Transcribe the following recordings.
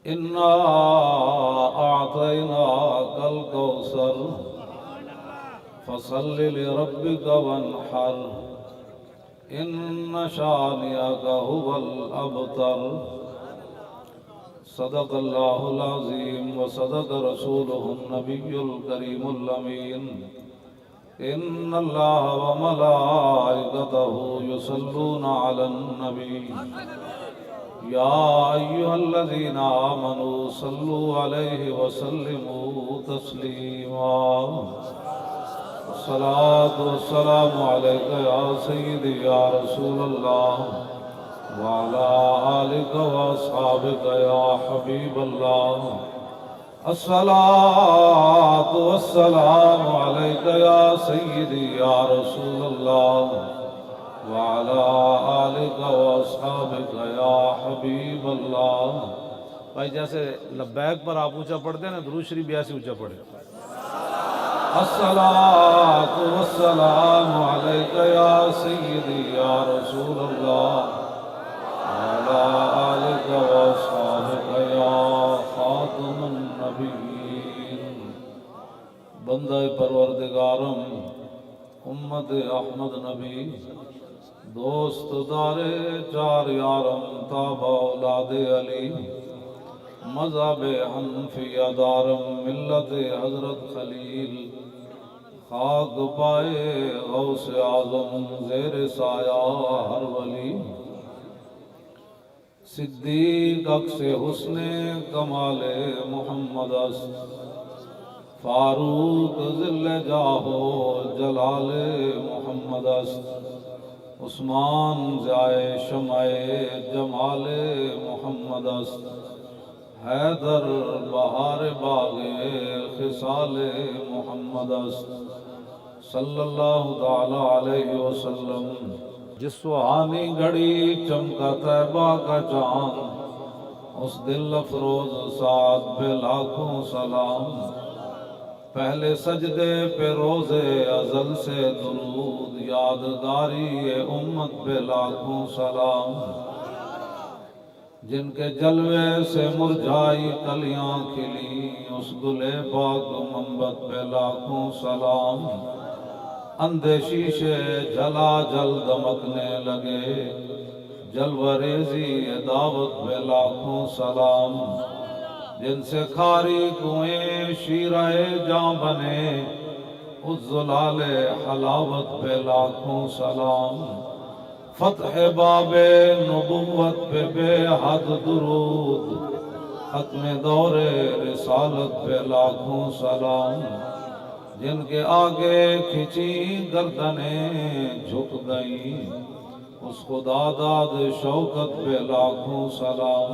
إنا أعطيناك الكوثر فصل لربك وانحر إن شانئك هو الأبتر صدق الله العظيم وصدق رسوله النبي الكريم الأمين إن الله وملائكته يصلون على النبي يا أيها الذين آمنوا صلوا عليه وسلموا تسليما الصلاة والسلام عليك يا سيدي يا رسول الله وعلى آلك وأصحابك يا حبيب الله الصلاة والسلام عليك يا سيدي يا رسول الله وعلى آلك وأصحابك يا حبيب اللہ. بھائی جیسے لبیک پر آپ اونچا پڑھتے ہیں نا، درود شریف بھی ایسے اونچا پڑھے. الصلاة والسلام عليك يا سيدي يا رسول الله وعلى آلك وأصحابك يا خاتم النبيين. بندہ پروردگارم امت احمد نبی دوست دار چار یارم تابع اولاد علی مذہب حنفیہ دارم ملت حضرت خلیل خاک پائے غوث اعظم زیر سایہ ہر ولی صدیق عکس حسن کمال محمد است فاروق ذل جاہو جلال محمد است عثمان ضیائے شمع جمال محمد است حیدر بہار باغ خصال محمد است صلی اللہ تعالی علیہ وسلم. جس سہانی گھڑی چمکا طیبہ کا چاند اس دل افروز سعد پہ لاکھوں سلام. پہلے سجدے پہ روز ازل سے درود یادگاری امت پہ لاکھوں سلام. جن کے جلوے سے مرجھائی کلیاں کھلی اس گلے پاک منبت پہ لاکھوں سلام. اندھے شیشے جلا جل دمکنے لگے جلوہ ریزی دعوت پہ لاکھوں سلام. جن سے کھاری کنویں شیرہ جاں بنے اس زلال حلاوت پہ لاکھوں سلام. فتح باب نبوت پہ بے حد درود ختم دور رسالت پہ لاکھوں سلام. جن کے آگے کھچی گردنیں جھک گئیں اس خدا داد شوکت پہ لاکھوں سلام.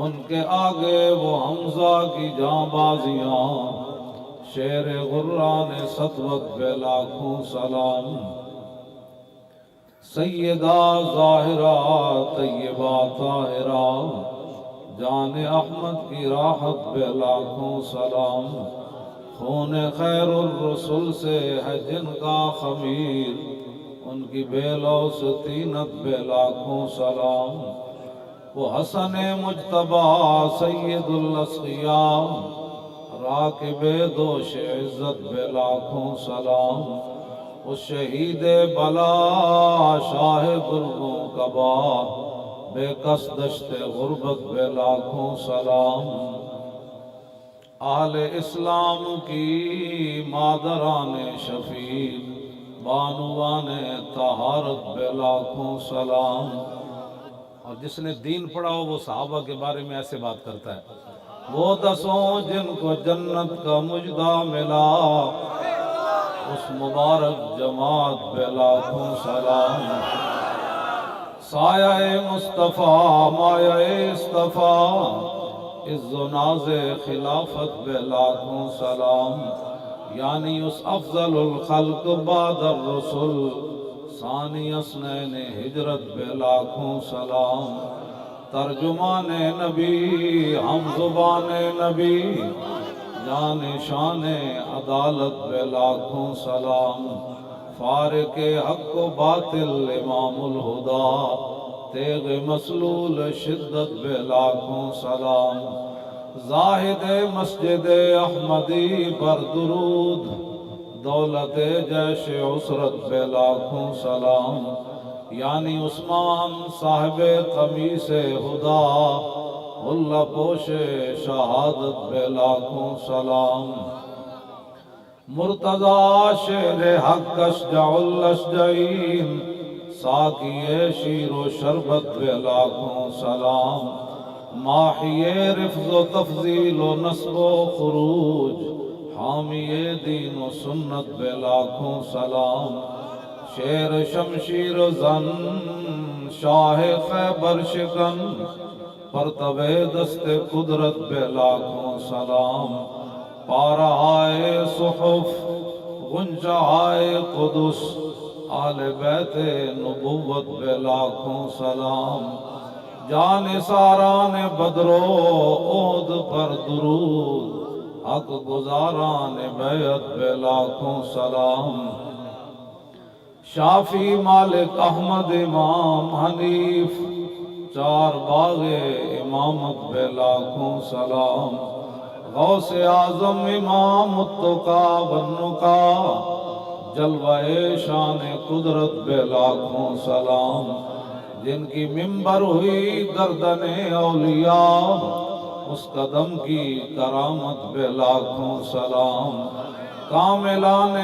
ان کے آگے وہ حمزہ کی جاں بازیاں شیر غران سطوت پہ لاکھوں سلام. سیدہ ظاہرہ طیبہ طاہرہ جان احمد کی راحت پہ لاکھوں سلام. خون خیر الرسل سے ہے جن کا خمیر ان کی بے لوث طینت پہ لاکھوں سلام. وہ حسن مجتبی سید الاسقیاء راکب دوش عزت پہ لاکھوں سلام. اس شہید بلا شاہ گرگوں کبا بے کس دشت غربت پہ لاکھوں سلام. اہل اسلام کی مادران شفیع بانوان طہارت پہ لاکھوں سلام. اور جس نے دین پڑھا ہو وہ صحابہ کے بارے میں ایسے بات کرتا ہے. وہ دسوں جن کو جنت کا مجدہ ملا اس مبارک جماعت پہ لاکھوں سلام. سایہ مصطفیٰ مایہ اصطفیٰ عز و ناز خلافت پہ لاکھوں سلام. یعنی اس افضل الخلق بعد الرسل ثانی اثنین ہجرت پہ لاکھوں سلام. ترجمان نبی ہم زبان نبی جان شان عدالت پہ لاکھوں سلام. فارق حق و باطل امام الہدا تیغ مسلول شدت بے لاکھوں سلام، زاہد مسجد احمدی پر درود، دولت جیش عسرت بے لاکھوں سلام، یعنی عثمان صاحب قمیص ہدا، اللہ پوش شہادت بے لاکھوں سلام، مرتضی شیر حق اشجع الاشجعین، ساقی شیر و شربت بے لاکھوں سلام، ماحی رفض و تفضیل و نصب و خروج، حامی دین و سنت بے لاکھوں سلام، شیر شمشیر زن شاہ خیبر شکن، پرتو دست قدرت بے لاکھوں سلام، پارہائے صحف غنچہائے قدس، آل بیت نبوت بے لاکھوں سلام، جان ساران بدر و عہد پر درود، حق گزاران بیعت بے لاکھوں سلام، شافی مالک احمد امام حنیف، چار باغ امامت بے لاکھوں سلام، غوث اعظم امام التقا والنقا، جلوہ شان قدرت بے لاکھوں سلام، جن کی منبر ہوئی گردن اولیاء، اس قدم کی کرامت بے لاکھوں سلام، کاملان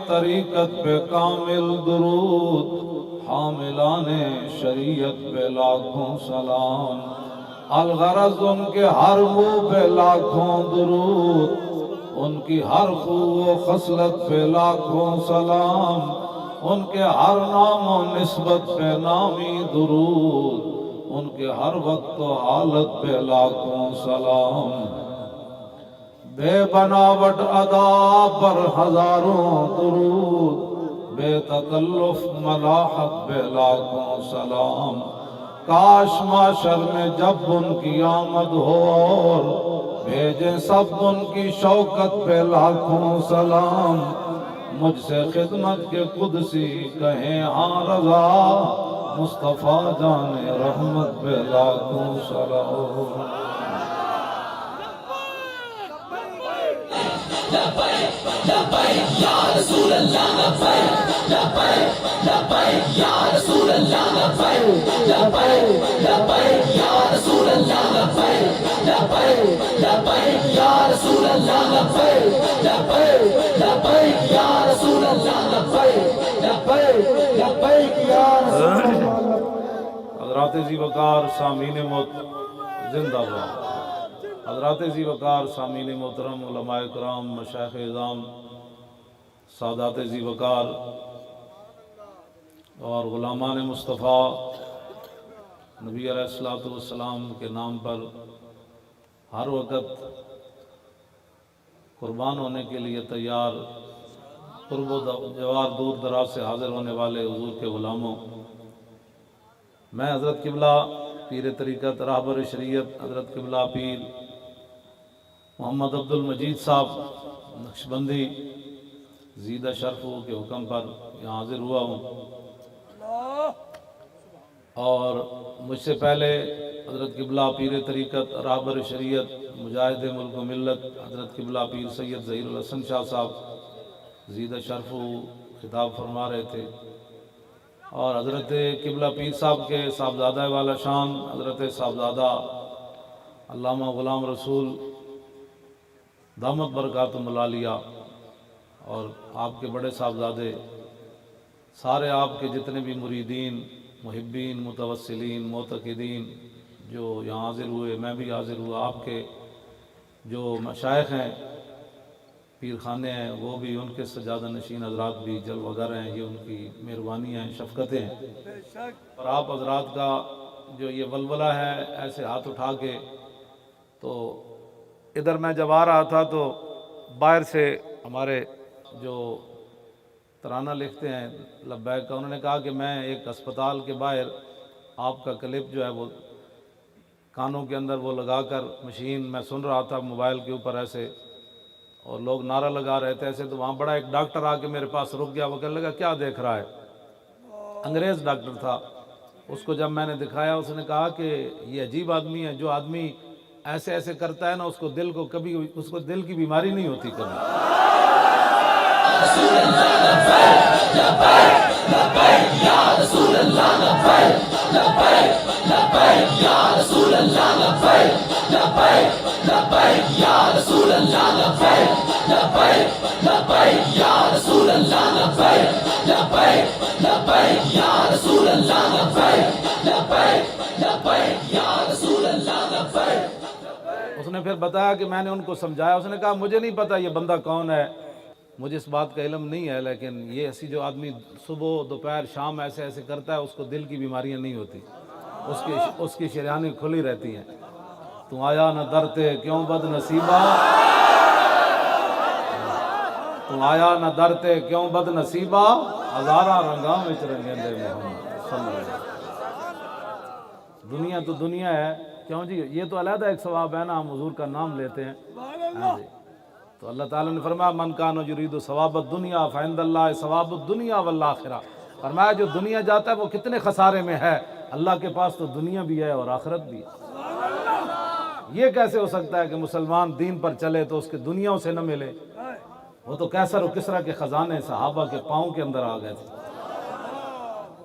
طریقت پہ کامل درود، حاملان شریعت پہ لاکھوں سلام، الغرض ان کے ہر منہ پہ لاکھوں درود، ان کی ہر خو و خصلت پہ لاکھوں سلام، ان کے ہر نام و نسبت پہ نامی درود، ان کے ہر وقت و حالت پہ لاکھوں سلام، بے بناوٹ ادا پر ہزاروں درود، بے تکلف ملاحت پہ لاکھوں سلام، کاش معاشر میں جب ان کی آمد ہو اور بھیجیں سب ان کی شوکت پہ لاکھوں سلام، مجھ سے خدمت کے قدسی کہیں ہاں رضا، مصطفیٰ جان رحمت پہ لاکھوں سلام۔ یا رسول اللہ لبیک لبیک لبیک یا رسول اللہ لبیک لبیک لبیک یا رسول اللہ لبیک لبیک لبیک یا رسول اللہ لبیک لبیک لبیک یا رسول اللہ لبیک لبیک لبیک یا رسول اللہ۔ حضرات ذی وقار سامعین زندہ باد، حضرات ذی وقار سامعین محترم، علماء کرام، مشائخ اعظام، سادات ذی وقار اور غلامان مصطفیٰ، نبی علیہ السلام کے نام پر ہر وقت قربان ہونے کے لیے تیار، قرب و جوار دور دراز سے حاضر ہونے والے حضور کے غلاموں، میں حضرت قبلہ پیر طریقت راہبر شریعت حضرت قبلہ پیر محمد عبد المجید صاحب نقشبندی زیدہ شرفو کے حکم پر یہاں حاضر ہوا ہوں، اور مجھ سے پہلے حضرت قبلہ پیر طریقت راہبر شریعت مجاہد ملک و ملت حضرت قبلہ پیر سید ظہیر الحسن شاہ صاحب زیدہ شرفو خطاب فرما رہے تھے، اور حضرت قبلہ پیر صاحب کے صاحبزادہ والا شان حضرت صاحبزادہ علامہ غلام رسول دامت برکاتہم العالیہ اور آپ کے بڑے صاحبزادے، سارے آپ کے جتنے بھی مریدین، محبین، متوسلین، معتقدین جو یہاں حاضر ہوئے، میں بھی حاضر ہوا، آپ کے جو مشائخ ہیں، پیر خانے ہیں، وہ بھی، ان کے سجادہ نشین حضرات بھی جلوہ گر ہیں، یہ ان کی مہربانیاں ہیں، شفقتیں ہیں، اور آپ حضرات کا جو یہ ولولہ ہے ایسے ہاتھ اٹھا کے، تو ادھر میں جب آ رہا تھا تو باہر سے ہمارے جو ترانہ لکھتے ہیں لبیک کا، انہوں نے کہا کہ میں ایک اسپتال کے باہر آپ کا کلپ جو ہے وہ کانوں کے اندر وہ لگا کر مشین میں سن رہا تھا موبائل کے اوپر ایسے، اور لوگ نعرہ لگا رہے تھے ایسے، تو وہاں بڑا ایک ڈاکٹر آ کے میرے پاس رک گیا، وہ کہنے لگا کیا دیکھ رہا ہے؟ انگریز ڈاکٹر تھا، اس کو جب میں نے دکھایا اس نے کہا کہ یہ عجیب آدمی ہے، جو آدمی ایسے ایسے کرتا ہے نا اس کو دل کی بیماری نہیں ہوتی کبھی۔ اس نے پھر بتایا کہ میں نے ان کو سمجھایا، اس نے کہا مجھے نہیں پتا یہ بندہ کون ہے، مجھے اس بات کا علم نہیں ہے، لیکن یہ ایسی جو آدمی صبح دوپہر شام ایسے ایسے کرتا ہے اس کو دل کی بیماریاں نہیں ہوتی، اس کی شریانیں کھلی رہتی ہیں۔ تو آیا نہ درتے کیوں بد نصیبہ، تو آیا نہ درتے کیوں بد نصیبہ، ہزارہ رنگاں وچ رنگیندے محمد صلی اللہ علیہ وسلم۔ دنیا تو دنیا ہے، کیوں جی یہ تو علیحدہ ایک ثواب ہے نا، ہم حضور کا نام لیتے ہیں۔ ہاں جی، تو اللہ تعالیٰ نے فرمایا من کان یرید ثواب الدنیا فعند اللہ ثواب الدنیا والآخرہ، فرمایا جو دنیا جاتا ہے وہ کتنے خسارے میں ہے، اللہ کے پاس تو دنیا بھی ہے اور آخرت بھی ہے۔ یہ کیسے ہو سکتا ہے کہ مسلمان دین پر چلے تو اس کے دنیا سے نہ ملے؟ وہ تو کیسر و کسرا کے خزانے صحابہ کے پاؤں کے اندر آ گئے تھے۔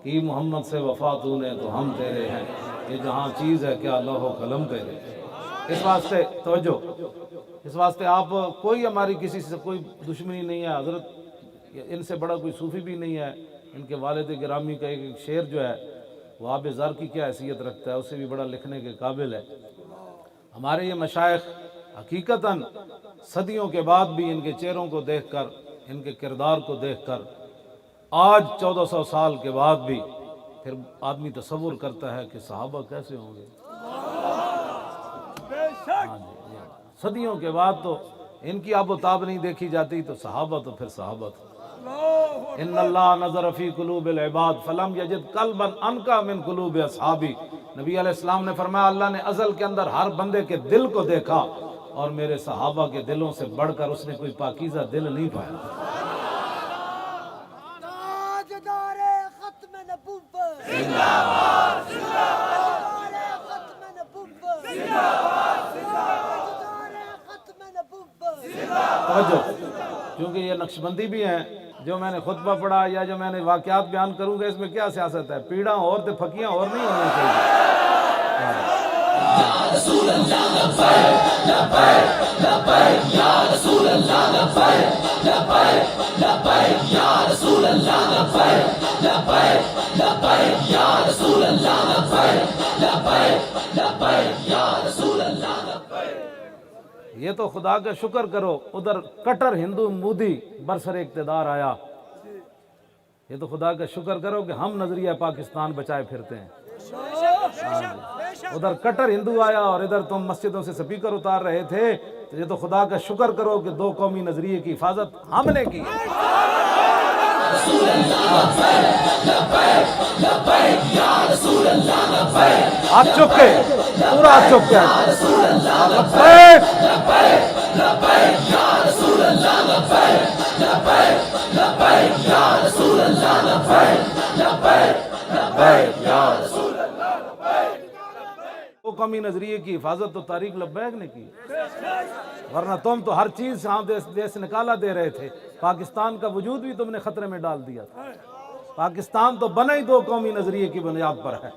کی محمد سے وفا تو نے تو ہم تیرے ہیں، یہ جہاں چیز ہے کیا لوح و قلم تیرے۔ اس واسطے توجہ، اس واسطے آپ کوئی ہماری کسی سے کوئی دشمنی نہیں ہے، حضرت ان سے بڑا کوئی صوفی بھی نہیں ہے، ان کے والد گرامی کا ایک شعر جو ہے وہ آب زر کی کیا حیثیت رکھتا ہے، اس سے بھی بڑا لکھنے کے قابل ہے۔ ہمارے یہ مشائخ حقیقتاً صدیوں کے بعد بھی ان کے چہروں کو دیکھ کر، ان کے کردار کو دیکھ کر، آج 1400 سال کے بعد بھی پھر آدمی تصور کرتا ہے کہ صحابہ کیسے ہوں گے۔ ہاں جی، صدیوں کے بعد تو ان کی آب و تاب نہیں دیکھی جاتی، تو صحابہ تو پھر صحابہ تھا۔ ان اللہ نظر فی قلوب العباد فلم یجد قلبا انقی من قلوب اصحابی، نبی علیہ السلام نے فرمایا اللہ نے ازل کے اندر ہر بندے کے دل کو دیکھا اور میرے صحابہ کے دلوں سے بڑھ کر اس نے کوئی پاکیزہ دل نہیں پایا۔ تاجدار ختم نبوت، زندہ باد، زندہ باد، تاجدار ختم نبوت، زندہ باد، زندہ باد، تاجدار ختم نبوت، زندہ باد۔ توجہ، کیونکہ یہ نقشبندی بھی ہیں، جو میں نے خطبہ پڑھا یا جو میں نے واقعات بیان کروں گا اس میں کیا سیاست ہے، پیڑاں اور تے پھکیاں اور نہیں ہونا چاہیے۔ یا رسول اللہ لبیک لبیک لبیک یا رسول اللہ لبیک لبیک لبیک یا رسول اللہ لبیک لبیک لبیک یا رسول اللہ لبیک لبیک لبیک یا رسول اللہ لبیک۔ یہ تو خدا کا شکر کرو، ادھر کٹر ہندو مودی برسر اقتدار آیا، یہ تو خدا کا شکر کرو کہ ہم نظریہ پاکستان بچائے پھرتے ہیں۔ ادھر کٹر ہندو آیا اور ادھر تم مسجدوں سے سپیکر اتار رہے تھے، تو یہ تو خدا کا شکر کرو کہ دو قومی نظریے کی حفاظت ہم نے کی۔ آپ چکے پورا چکے وہ قومی نظریے کی حفاظت تو طارق لبیک نے کی، ورنہ تم تو ہر چیز سے ہاں دیس نکالا دے رہے تھے، پاکستان کا وجود بھی تم نے خطرے میں ڈال دیا تھا۔ پاکستان تو بنا ہی دو قومی نظریے کی بنیاد پر ہے۔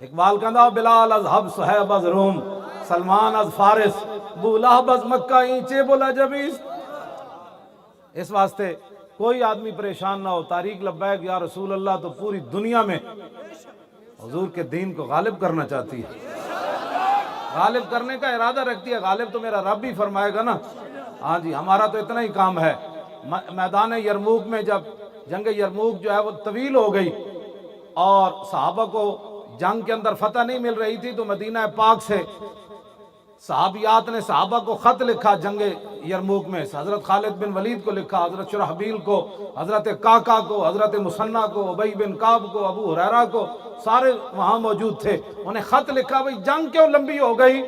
اقبال کہندا بلال از حب صہیب از روم، سلمان از فارس، ابو لہب از مکہ اینچے بولا جبیس۔ اس واسطے کوئی آدمی پریشان نہ ہو، طارق لبیک یا رسول اللہ تو پوری دنیا میں حضور کے دین کو غالب کرنا چاہتی ہے، غالب کرنے کا ارادہ رکھتی ہے۔ غالب تو میرا رب ہی فرمائے گا نا۔ ہاں جی، ہمارا تو اتنا ہی کام ہے۔ میدان یرموک میں جب جنگ یرموک جو ہے وہ طویل ہو گئی اور صحابہ کو جنگ کے اندر فتح نہیں مل رہی تھی، تو مدینہ پاک سے صحابیات نے صحابہ کو خط لکھا جنگ یرموک میں، حضرت خالد بن ولید کو لکھا، حضرت شرحبیل کو، حضرت کاکا کو، حضرت مسنہ کو، ابی بن کعب کو، ابو ہریرہ کو، سارے وہاں موجود تھے۔ انہیں خط لکھا بھئی جنگ کیوں لمبی ہو گئی؟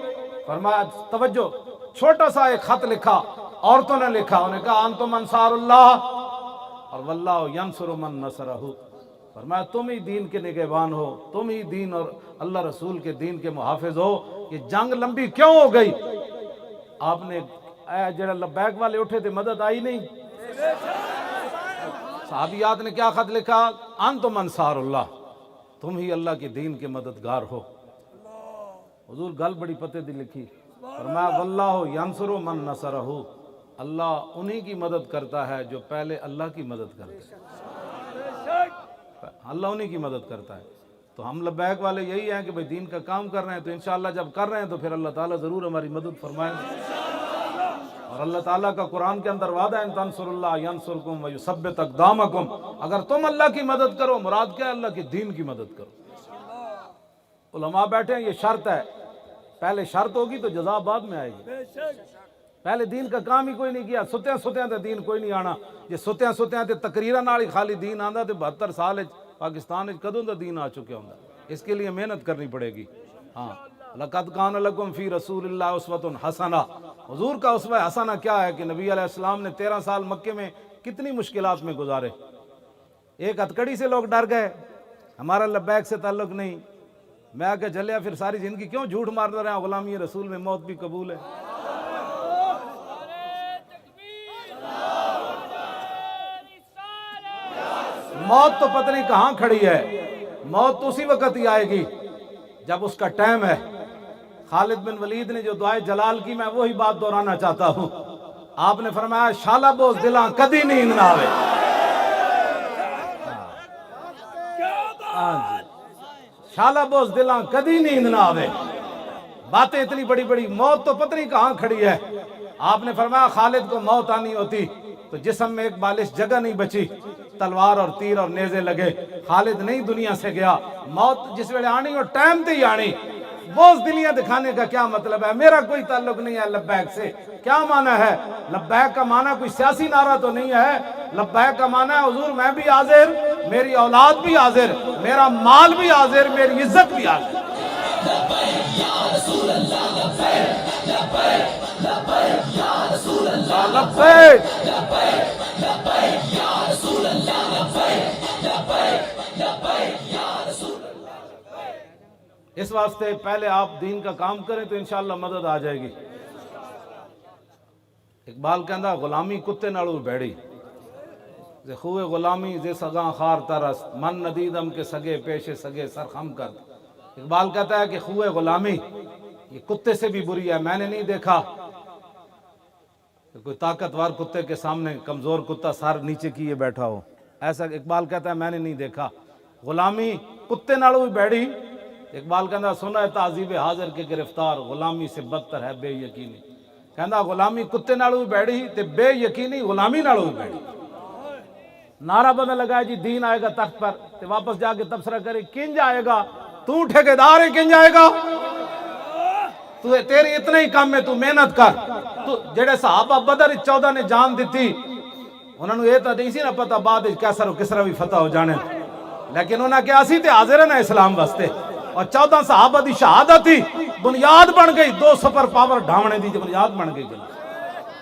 فرمایا توجہ، چھوٹا سا ایک خط لکھا، عورتوں نے لکھا، انہیں کہا انتم انصار اللہ اور واللہ ینصر من نصرہ، فرمایا تم ہی دین کے نگہبان ہو، تم ہی دین اور اللہ رسول کے دین کے محافظ ہو. یہ جنگ لمبی کیوں ہو گئی؟ آپ نے جڑا لبیک والے اٹھے تھے مدد آئی نہیں. صحابیات نے کیا خط لکھا؟ انتم انصار اللہ، تم ہی اللہ کے دین کے مددگار ہو. حضور گل بڑی پتے دی لکھی، فرمایا واللہ ینصر من نصرہ، اللہ انہی کی مدد کرتا ہے جو پہلے اللہ کی مدد کرتے ہیں. اللہ انہی کی مدد کرتا ہے. تو ہم لبیک والے یہی ہیں کہ بھئی دین کا کام کر رہے ہیں، تو انشاءاللہ جب کر رہے ہیں تو پھر اللہ تعالیٰ ضرور ہماری مدد فرمائیں گے. اور اللہ تعالیٰ کا قرآن کے اندر وعدہ ہے ان تنصر اللہ ینصرکم ویثبت اقدامکم، اگر تم اللہ کی مدد کرو، مراد کیا ہے؟ اللہ کے دین کی مدد کرو. علماء بیٹھے ہیں، یہ شرط ہے، پہلے شرط ہوگی تو جزا بعد میں آئے گی. پہلے دین کا کام ہی کوئی نہیں کیا، ستیاں ستیاں تے دین کوئی نہیں آنا. یہ ستیاں ستیاں تے تقریراں نال ہی خالی دین آندا تے 72 سال پاکستان وچ کدوں دا دین آ چکا ہوندا. اس کے لیے محنت کرنی پڑے گی. ہاں، لقد کان لکم فی رسول اللہ اسوۃ حسنہ. حضور کا اسوہ حسنہ کیا ہے کہ نبی علیہ السلام نے 13 سال مکے میں کتنی مشکلات میں گزارے. ایک ہتکڑی سے لوگ ڈر گئے، ہمارا لبیک سے تعلق نہیں. میں آ کے چلیا پھر ساری زندگی کیوں جھوٹ مارتا رہا؟ غلامی رسول میں موت بھی قبول ہے. موت تو پتہ نہیں کہاں کھڑی ہے، موت تو اسی وقت ہی آئے گی جب اس کا ٹائم ہے. خالد بن ولید نے جو دعائے جلال کی، میں وہی بات دہرانا چاہتا ہوں. آپ نے فرمایا شالا بوز دلاں کدی نیند نہ آوے. شالا بوز دلاں کدی نیند نہ آوے. باتیں اتنی بڑی بڑی، موت تو پتہ نہیں کہاں کھڑی ہے. آپ نے فرمایا خالد کو موت آنی ہوتی تو جسم میں ایک بالش جگہ نہیں بچی، تلوار اور تیر اور نیزے لگے. خالد نہیں دنیا سے گیا. موت جس ویلے آنی اور ٹائم تے ہی آنی. بوز دلیاں دکھانے کا کیا مطلب ہے؟ میرا کوئی تعلق نہیں ہے لبیک سے. کیا معنی ہے لبیک کا؟ معنی کوئی سیاسی نعرہ تو نہیں ہے. لبیک کا معنی ہے حضور میں بھی حاضر، میری اولاد بھی حاضر، میرا مال بھی حاضر، میری عزت بھی حاضر. اس واسطے پہلے آپ دین کا کام کریں تو انشاءاللہ مدد آ جائے گی. اقبال کہندا غلامی کتے نالوں بیڑی، زے خوے غلامی زے سگاں خار ترس، من ندیدم کے سگے پیشے سگے سر خم کر. اقبال کہتا ہے کہ خوے غلامی یہ کتے سے بھی بری ہے. میں نے نہیں دیکھا کہ کوئی طاقتور کتے کے سامنے کمزور کتا سر نیچے کیے بیٹھا ہو. ایسا اقبال کہتا ہے میں نے نہیں دیکھا. غلامی کتے نالوں بھی بیڑی. اقبال کہندا سنا ہے تعذیب حاضر کے گرفتار، غلامی سے بدتر ہے بے یقینی. کہندا غلامی کتے نالوں بھی بیڑی تے بے یقینی غلامی نالوں بھی بیڑی. نعرہ بدل لگا جی دین آئے گا تخت پر، تے واپس جا کے تبصرہ کرے کنج آئے گا؟ تو ٹھیکیدار ہے، کنج آئے گا؟ تو تیری اتنا ہی کام ہے، تو محنت کر. تو جڑے صحابہ بدر 14 نے جان دیتی، انہوں نے یہ تو نہیں سی نہ پتا بعد کیسر و کسرا بھی فتح ہو جانے، لیکن انہوں نے کیا سی تے حاضر ہے نا اسلام واسطے. اور 14 صحابہ دی شہادت ہی بنیاد بن گئی، 2 سپر پاور ڈھاونے دی بنیاد بن گئی.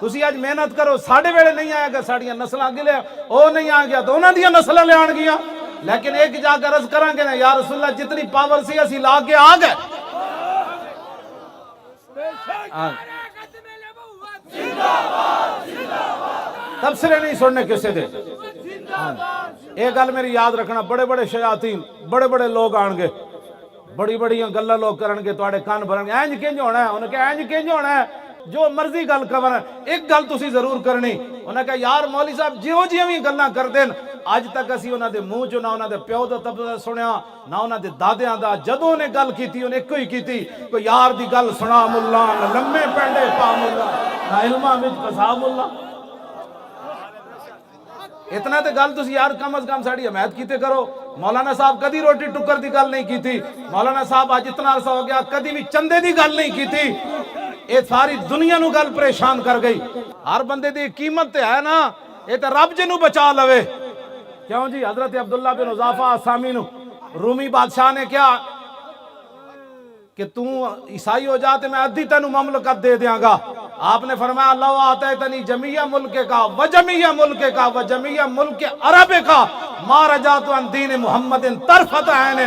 تسی آج محنت کرو، ساڑھے ویلے نہیں آئے گا ساڑھیاں نسلہ آگے لے، او نہیں آ گیا تو انہاں دیاں نسلہ لے آن گیا. لیکن ایک جا کر عرض کریں گے نا یا رسول اللہ جتنی پاور سی اسی لا کے آ گئے. تبصرے نہیں سننے کسے دے. ایک گل میری یاد رکھنا، بڑے بڑے شیاطین، بڑے بڑے لوگ آن گے، بڑی بڑی گلاں لوگ کرن گے، تواڈے کان بھرن گے اینج کنج ہونا ہے. انہوں نے کہا اینج کنج ہونا ہے، جو مرضی گل کرن، ایک گل تسی ضرور کرنی. انہوں نے کہا یار مولوی صاحب جیو جیو بھی گلاں کر دین، اج تک اسی انہاں دے منہ چوں نہ انہاں دے پیو دا تبصرہ سنیا نہ انہاں دے دادیاں دا. جدوں نے گل کیتی انہیں ایک ہی کیتی، کوئی یار دی گل سنا ملا، نہ لمے پینڈے پا ملا، نہ علماں وچ پسا ملا. اتنا تے گل تسی یار کم از کم ساڑی حمایت کیتے کرو. مولانا صاحب کدی روٹی ٹکر دی گل نہیں کیتی. مولانا صاحب آج اتنا عرصہ ہو گیا کدی بھی چندے دی گل نہیں کیتی. یہ ساری دنیا نو گل پریشان کر گئی. ہر بندے دی قیمت تے ہے نا، یہ تے رب جنو بچا لوے. کیوں جی؟ حضرت عبداللہ بن حذافہ السامی نو رومی بادشاہ نے کیا کہ تو عیسائی ہو جاتے میں ادھی تینو مملکت دے دیاں گا. آپ نے فرمایا اللہ آتیتنی جمیع ملک کا و جمیع ملک کا و جمیع ملک عرب کا ما رجعت عن دین محمد طرفت عین.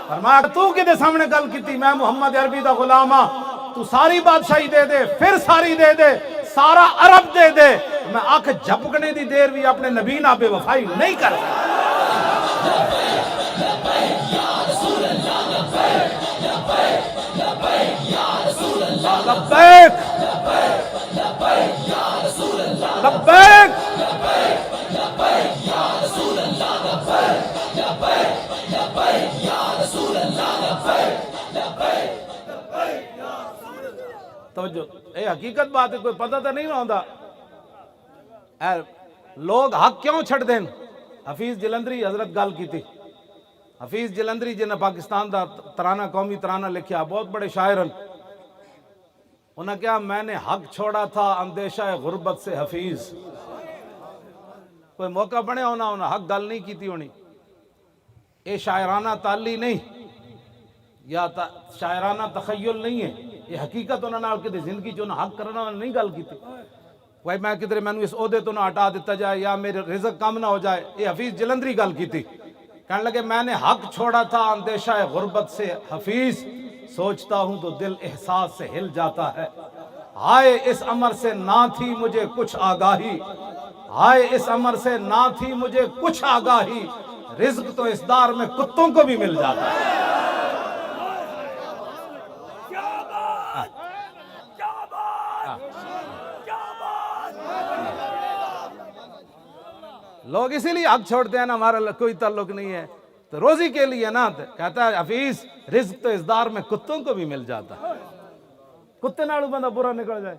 فرمایا تو کدے سامنے گل کیتی میں محمد عربی دا غلام ہاں, تو ساری بادشاہی دے دے, پھر ساری دے دے, سارا عرب دے دے, میں آنکھ جھپکنے دی دیر بھی اپنے نبی نہ بے وفائی نہیں کر سکتا. لبیک لبیک. توجہ, اے حقیقت بات ہے, کوئی پتہ تو نہیں ہوتا. لوگ حق کیوں چھڑ دیں. حفیظ جلندری حضرت گل کی تھی. حفیظ جلندری جنہیں پاکستان دا ترانہ, قومی ترانہ لکھیا, بہت بڑے شاعر. انہوں نے کہا میں نے حق چھوڑا تھا اندیشہ غربت سے حفیظ. کوئی موقع بنے ہونا, انہوں نے حق گل نہیں کی تھی ہونی. یہ شاعرانہ تعلی نہیں یا شاعرانہ تخیل نہیں ہے, یہ حقیقت انہوں نے کدھر زندگی جو حق کرنا نہیں گل کی تھی. بھائی میں کدھر میں اس عہدے تو نہ ہٹا دیتا جائے یا میرے رزق کم نہ ہو جائے. یہ حفیظ جلندری گل کی تھی. کہنے لگے میں نے حق چھوڑا تھا اندیشہ غربت سے حفیظ, سوچتا ہوں تو دل احساس سے ہل جاتا ہے. ہائے اس امر سے نہ تھی مجھے کچھ آگاہی, ہائے اس امر سے نہ تھی مجھے کچھ آگاہی, رزق تو اس دار میں کتوں کو بھی مل جاتا ہے. لوگ اسی لیے حق چھوڑتے ہیں نا, ہمارا کوئی تعلق نہیں ہے تو روزی کے لیے نا. کہتا ہے حفیظ رزق تو اس دار میں کتوں کو بھی مل جاتا ہے. کتے نالو بندہ برا نکل جائے,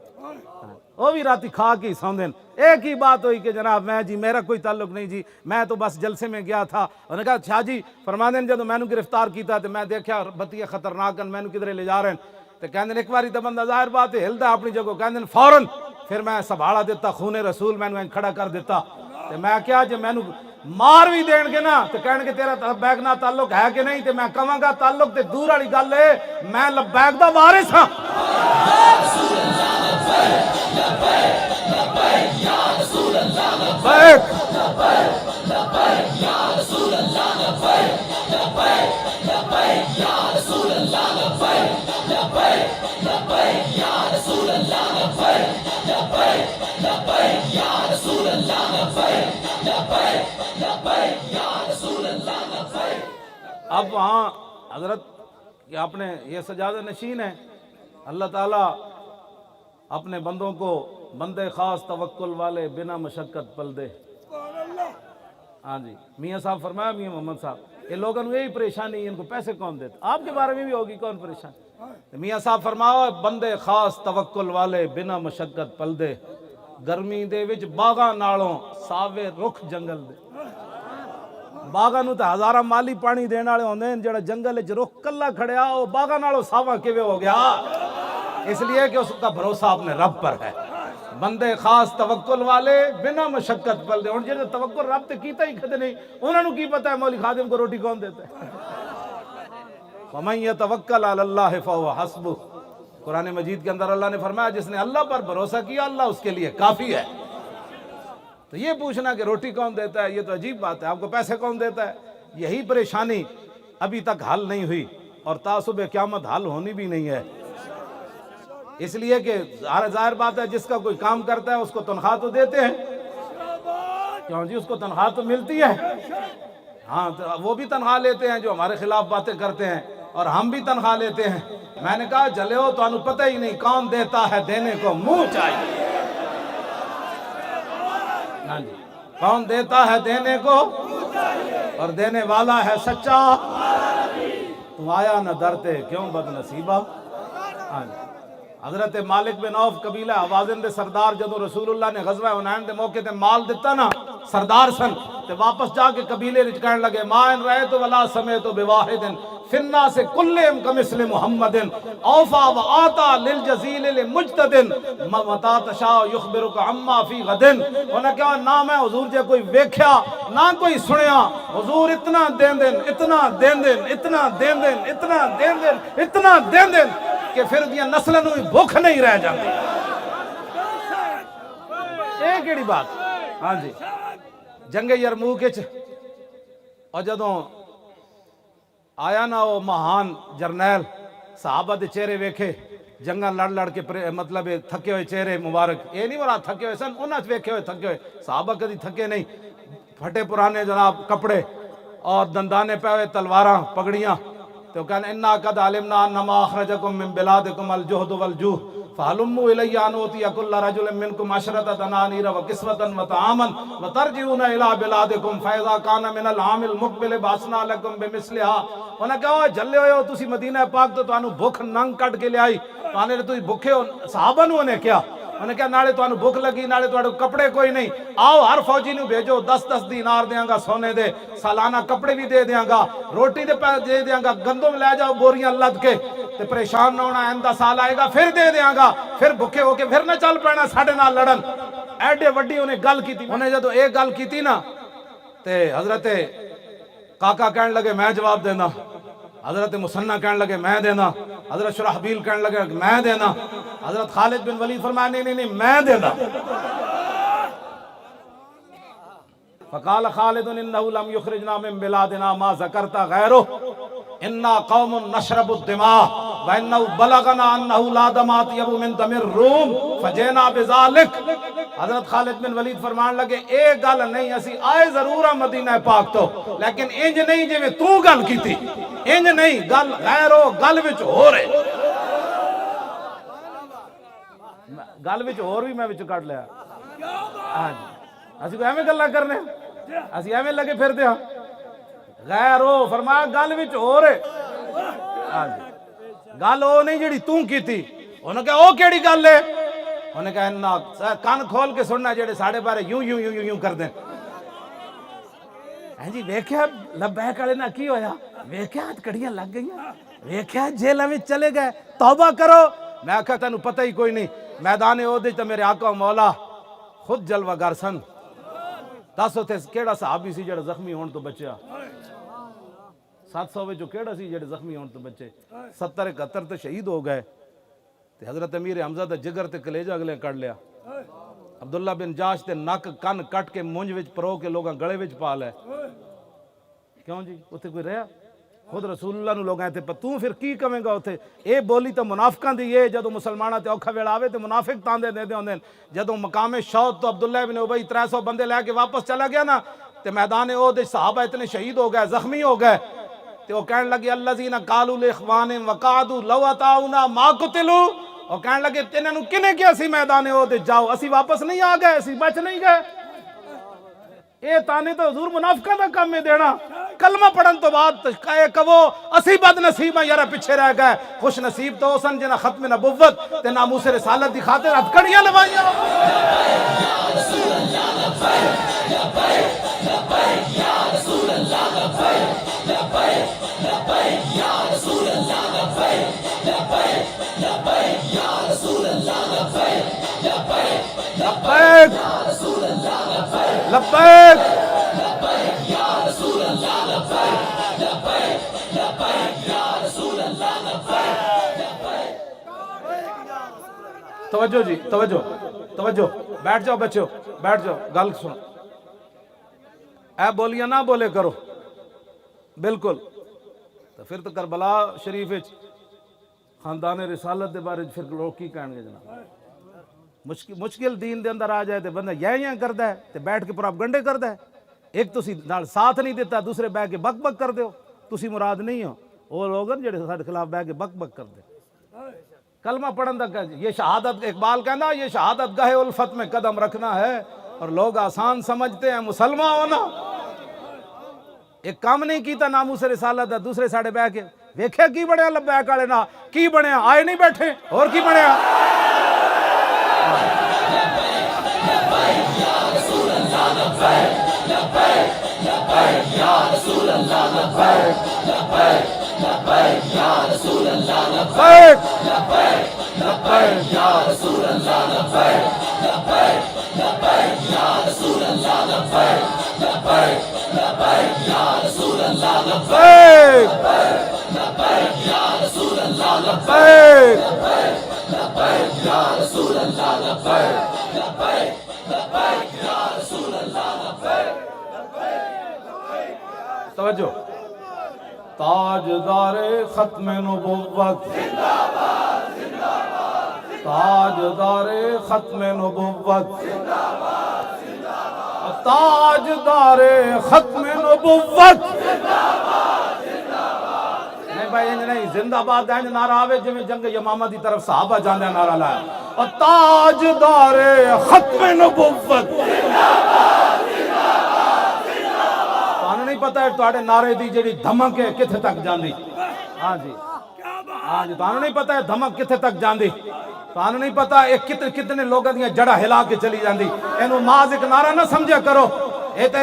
وہ بھی راتی کھا کے سو دن. ایک ہی بات ہوئی کہ جناب میں جی میرا کوئی تعلق نہیں جی, میں تو بس جلسے میں گیا تھا. انہوں نے کہا شاہ جی فرما دیں جب میں نے گرفتار کیتا تو میں دیکھا بتیا خطرناک میں نے کدھر لے جا رہے ہیں. تو کہندے ایک باری تو بندہ ظاہر بات ہے ہلدا اپنی جگہ, کہندے فوراً پھر میں سنبھالا دیتا, خون رسول میں نے کھڑا کر دیتا. تو میں کیا جب میں نے مار بھی دین گے نا تو کہنے کہ تیرا لبیک نہ تعلق ہے کہ نہیں, تو میں کہاں گا تعلق تے دور والی گل ہے, میں لبیک دا وارث ہاں. اب وہاں حضرت کہ اپنے یہ سجادہ نشین ہے, اللہ تعالیٰ اپنے بندوں کو بندے خاص توکل والے بنا مشقت پل دے. ہاں جی, میاں صاحب فرمایا, میاں محمد صاحب, یہ لوگوں نے یہی پریشانی, ان کو پیسے کون دیتے, آپ کے بارے میں بھی ہوگی کون پریشان. میاں صاحب فرمایا بندے خاص توکل والے بنا مشقت پل دے, گرمی دے وچ باغاں نالوں ساوے رخ جنگل دے. باغاں نو تے ہزاراں مالی پانی دین والے ہوندے ہیں, جڑا جنگل وچ رخ کلا کھڑیا او باغاں نالوں ساواں کیویں ہو گیا, اس لیے کہ اس کا بھروسہ اپنے رب پر ہے. بندے خاص توکل والے بنا مشقت پل دے. ہن جے توکل رب تے کیتا ہی کدے نہیں, انہاں نو کی پتہ ہے مولوی خادم کو روٹی کون دیتا ہے. وَمَن يَتَوَكَّلْ عَلَى اللَّهِ فَهُوَ حَسْبُهُ, قرآن مجید کے اندر اللہ نے فرمایا جس نے اللہ پر بھروسہ کیا اللہ اس کے لیے کافی ہے. تو یہ پوچھنا کہ روٹی کون دیتا ہے یہ تو عجیب بات ہے, آپ کو پیسے کون دیتا ہے, یہی پریشانی ابھی تک حل نہیں ہوئی اور تعصب قیامت حل ہونی بھی نہیں ہے. اس لیے کہ ظاہر بات ہے جس کا کوئی کام کرتا ہے اس کو تنخواہ تو دیتے ہیں, کیوں جی اس کو تنخواہ تو ملتی ہے. ہاں تو وہ بھی تنخواہ لیتے ہیں جو ہمارے خلاف باتیں کرتے ہیں, اور ہم بھی تنخواہ لیتے ہیں. میں نے کہا جلے ہو تو انہوں پتہ ہی نہیں کون دیتا ہے, دینے کو منہ چاہیے. ہاں جی, کون دیتا ہے دینے کو, اور دینے والا ہے سچا. تم آیا نہ ڈرتے کیوں بد نصیبہ. ہاں جی, حضرت مالک بن عوف قبیلہ آوازن دے سردار جدو رسول اللہ نے غزوہ حنین دے موقع تے مال دیتا نا, سردار سن, تے واپس جا کے قبیلے وچ کہنے لگے ما ان رأیت ولا سمیت بواحد فی الناس کلہم کمثل محمد اوفا وآتا للجزیل لمجتد متا تشاء یخبرک عما فی غد. انہاں کہا نہ میں حضور جے کوئی ویکھیا نہ کوئی سنیا, حضور اتنا دین دین اتنا دین دین اتنا دین دین اتنا دین دین اتنا دین دین کہ پھر دیاں نسلوں بھی بھوک نہیں رہ جاتی. یہ کیڑی بات. ہاں جی, جنگ یرموک وچ اور جدوں آیا نا وہ مہان جرنیل صحابہ دے چہرے ویکھے جنگاں لڑ لڑ کے مطلب تھکے ہوئے چہرے مبارک، یہ نہیں مراد تھکے ہوئے سن، انہاں ویکھے ہوئے تھکے ہوئے، صحابہ کدی تھکے نہیں، پھٹے پرانے جناب کپڑے اور دندانے پہ ہوئے تلواراں پگڑیاں، تو کہنے انا قد علمنا انما اخرجکم من بلادکم الجہد والجوع فہلموا الی ان اوتی کل رجل منکم عشرۃ دنانیر وکسوۃ وطعاما وترجعون الی بلادکم فاذا کان من العام المقبل بعثنا لکم بمثلها، انہاں کہا جلے ہوئے ہو تسی مدینہ پاک تو تانوں بھوک ننگ کٹ کے لے آئی، تانے تسی بھوکے ہو، صحابہ نو انہیں کیا انہیں کہا نالے تانوں بھوک لگی نالے تواڈے کپڑے کوئی نہیں، آؤ ہر فوجی نو بھیجو 10-10 دینار دیاں گا سونے دے، سالانہ کپڑے بھی دے دیاں گا، روٹی دے دیاں گا، گندم لے جاؤ بوریاں لد کے تے پریشان نہ ہونا، آئندہ سال آئے گا پھر دے دیاں گا، پھر بھوکے ہو کے پھر نہ چل پینا ساڈے نال لڑن۔ ایڈے وڈی انہیں گل کی تھی، انہیں جدو ایک گل کی تھی نا تے حضرت کاکا کہنے لگے میں جواب دینا، حضرت مسنہ کہنے لگے میں دینا، حضرت شرحبیل کہنے لگے میں دینا، حضرت خالد بن ولید فرمایا نہیں میں دینا۔ فقال خالد انه لم يخرجنا من بلادنا ما ذكرت غيره انا قوم نشرب الدماء وانه بلغنا انه لا دم اطيب من دم الروم فجئنا بذلك۔ حضرت خالد بن ولید فرمان لگے اے گل نہیں، اسی آئے ضرور ہیں مدینہ پاک تو، لیکن انج نہیں جویں تو گل کیتی، انج نہیں، گل غیر ہو، گل وچ ہو رہے، گل وچ اور بھی میں وچ کٹ لیا، ہاں جی اسی کو ایویں گلاں کرنے، اسی ایویں لگے پھردے ہاں، غیر ہو فرمایا گل وچ ہو رہے، ہاں جی گل او نہیں جڑی تو کیتی، انہوں نے کہا او کیڑی گل ہے، انہوں نے کہا کان کھول کے سننا جڑے ساڑھے بارے یوں کر دیں، جی ویکھیا لبیک والے نہ کی ہویا، ویکھیا کڑیاں لگ گئیاں، ویکھیا جیلاں وچ چلے گئے، توبہ کرو، میں آکھا تینوں پتہ ہی کوئی نہیں، میدان عہد تے میرے آقا و مولا خود جلوہ گر سن، دس ہوتے کیڑا صحابی سی جڑا زخمی ہون تو بچیا، 700 وچوں کیڑا سی جڑے زخمی ہون تو بچے، 70-71 تے شہید ہو گئے، تے حضرت امیر حمزہ دا جگر تے کلیجہ اگلے کر لیا، عبداللہ بن جاش تے نک کن کٹ کے مونج وچ پرو کے لوگاں گڑے وچ پا لے، کیوں جی اتھے کوئی رہا، خود رسول اللہ نو لوگ آئے تھے پر تو پھر کی کمیں گا اتھے، اے بولی تو منافقاں دی یہ جدو مسلمانہ تے اوکھا ویڑا آوے تے منافق تاندے دے دے ہوندے، جدو مقام شہد تو عبداللہ بن ابی 300 بندے لے کے واپس چلا گیا نا تے میدان عہد صحابہ اتنے شہید ہو گئے، زخمی ہو گئے، تے وہ کہنے لگے الذین قالوا لاخوانہم وقعدوا لو اطاعونا ما قتلوا، اور کہنے لگے تینوں نے کنے کیا سی میدان عہد جاؤ، اسی واپس نہیں آ گئے، اسی بچ نہیں گئے، اے تانے تو حضور منافقہ دا کام میں دینا، کلمہ پڑھن تو بعد کہو اسی بد نصیب ہیں یارہ پیچھے رہ گئے، خوش نصیب تو سن جنہ ختم نبوت تے ناموس رسالت دی خاطر ہتھکڑیاں لوائیاں۔ لبیک لبیک توجہ جی توجہ بیٹھ جاؤ بچوں بیٹھ جاؤ، گل سن، اے بولیاں نہ بولے کرو بالکل، تو پھر تو کربلا شریف خاندان رسالت دے بارے پھر لوگ کی کہیں گے جناب، مشکل دین دے اندر آ جائے تو بندہ یہ کرتا ہے تو بیٹھ کے پراپگنڈے کرتا ہے، ایک تسی نال ساتھ نہیں دیتا دوسرے بہ کے بک بک کر دیو، تسی مراد نہیں ہو، وہ لوگ ہیں جڑے سارے خلاف بہ کے بک بک کر دے، کلمہ پڑھن دا یہ شہادت، اقبال کہنا یہ شہادت گاہ الفت میں قدم رکھنا ہے، اور لوگ آسان سمجھتے ہیں مسلمان ہونا، ایک کام نہیں کیتا ناموس رسالت دا، دوسرے ساڑے بہ کے ویکھے کی بڑھیا لبیک والے نا کی بڑھیا، آئے نہیں بیٹھے اور کی بڑھیا، توجہ، تاجدار ختم نبوت، تاجدار ختم نبوت، تاجدار ختم نبوت. نہیں بھائی انج نہیں، زندہ باد انج نعرہ آوے جویں جنگ یمامہ دی طرف صحابہ جاندے نعرہ لایا، اور تاجدار ختم نبوت. تانوں نہیں پتہ ہے تواڈے نعرے دی جڑی دھمک ہے کتھے تک جاندی. ہاں جی ہاں جی، تانوں نہیں پتہ ہے دھمک کتھے تک جاندی. تانوں نہیں پتہ ایک کتنے لوگاں دیاں جڑا ہلا کے چلی جاندی. اینو ماز ایک نعرہ نہ سمجھا کرو، اے تے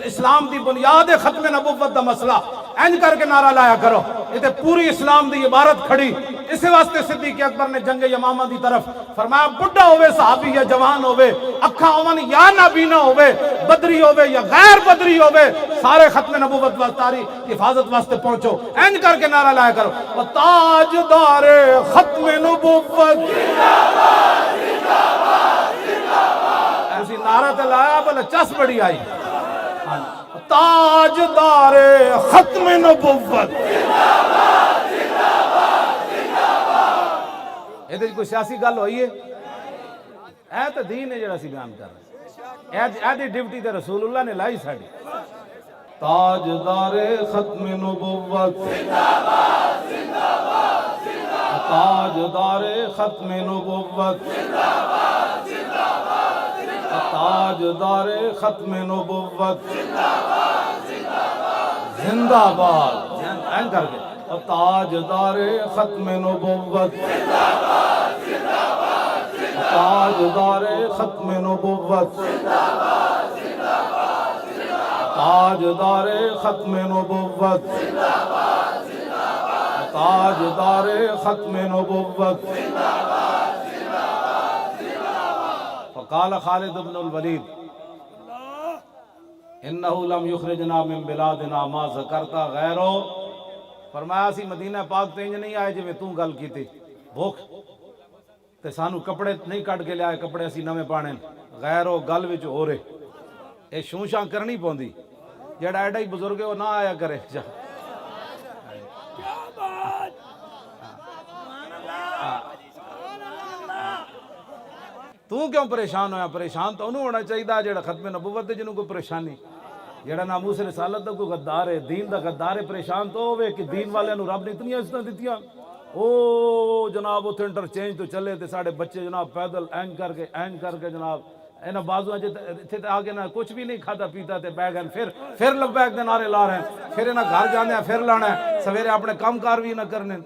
اسلام دی بنیاد ہے ختم نبوت دا مسئلہ. اینج کر کے نعرہ لایا کرو، اے تے پوری اسلام دی عبارت کھڑی. اس واسطے صدیق اکبر نے جنگ یمامہ دی طرف فرمایا بڑھا ہوئے صحابی یا جوان ہوئے، اکھاں ہون یا نابینا ہوئے، بدری ہوئے یا غیر بدری ہوئے، سارے ختم نبوت واسطاری حفاظت واسطے پہنچو. اینج کر کے نعرہ لایا کرو، و تاجدار ختم نبوت. اسی نعرہ تے لایا بلے چس بڑی آئی، تاجدار ختم نبوت. یہ کوئی سیاسی گل ہوئی ہے؟ اے تو دین ہے جڑا اسی بیان کر رہے ہیں. اے دی ڈیوٹی تے رسول اللہ نے لائی ساڈی. تاجدار ختم نبوت، تاجدار ختم نبوت، تاجدار ختم نبوت زندہ باد. این کر کے تاجدار ختم نبوت، تاجدار ختم نبوت، تاجدار ختم نبوت، تاجدار ختم نبوت. فقال خالد بن الولید انہو لم یخرجنا من بلادنا ما ذکرتا غیرو. فرمایا سی مدینہ پاک تے انج نہیں آئے جو تو گل کی تھی بھوک تے سانو کپڑے نہیں کٹ کے لے آئے، کپڑے اسی نویں پانے غیرو گل وچ ہو رہے. اے شونشاں کرنی پوندی، جڑا ایڈا ہی بزرگ ہے وہ نہ آیا کرے. تو کیوں پریشان ہویا؟ پریشان تو انہوں ہونا چاہیے جڑا ختم نبوت دے جنہوں کوئی پریشانی، جڑا ناموس رسالت دا کوئی غدار ہے، دین دا غدار ہے. پریشان تو ہوئے کہ دین والے نو رب نے اتنی عزتاں دتیاں. او جناب اتھے انٹرچینج تو چلے تے ساڑے بچے جناب پیدل اینج کر کے جناب انہاں بازو اتھے تے آگے نہ کچھ بھی نہیں کھاتا پیتا تے بیگ ہیں پھر لبیک دے نعرے لا رہے ہیں، پھر انہاں گھر جاندے ہیں پھر لانا ہے، سویرے اپنے کام کار بھی نہ کرنے.